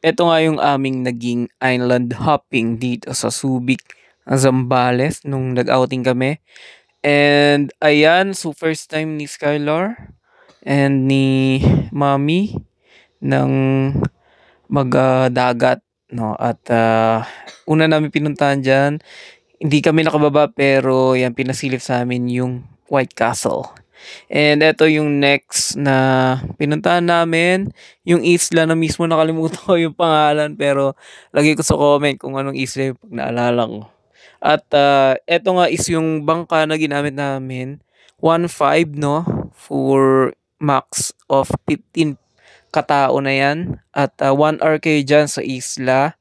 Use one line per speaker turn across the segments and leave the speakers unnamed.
Eto nga yung aming naging island hopping dito sa Subic, Zambales nung nag-outing kami. And ayan, so first time ni Skylar and ni Mommy ng dagat 'no at, una namin pinuntahan diyan, hindi kami nakababa pero 'yan pinasilip sa'min yung White Castle. And eto yung next na pinuntahan namin, yung isla na mismo nakalimutan ko yung pangalan pero lagay ko sa comment kung anong isla yun 'pag naalala ko. At, eto nga is yung bangka na ginamit namin, 1.5 'no, for max of 15 katao na 'yan at, 1 hour kayo diyan sa isla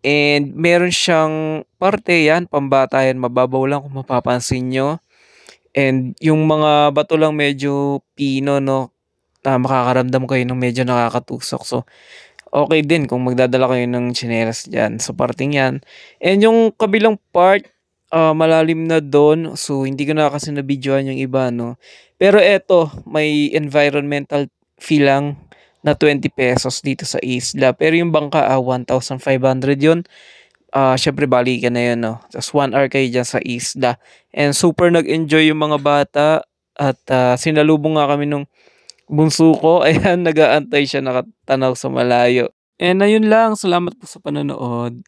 and meron siyang parte 'yan pambata 'yan, mababaw lang kung mapapansin niyo and yung mga bato lang medyo pino 'no, makakaramdam kayo ng medyo nakakatusok. So, okey din kung magdadala kayo ng tsinelas diyan sa parteng 'yan. And yung kabilang part, malalim na dun, so hindi ko na kasi nabidyohan yung iba 'no. Pero eto, may environmental fee lang na ₱20 dito sa isla, pero yung bangka, 1,500 yun. Siyempre balikan na yun 'no, ta's 1 hour kayo diyan sa isla and super nag-enjoy yung mga bata at, sinalubong nga kami nung bunso ko, ayan nag-aantay siya nakatanaw sa malayo. And ayun lang, salamat po sa panonood.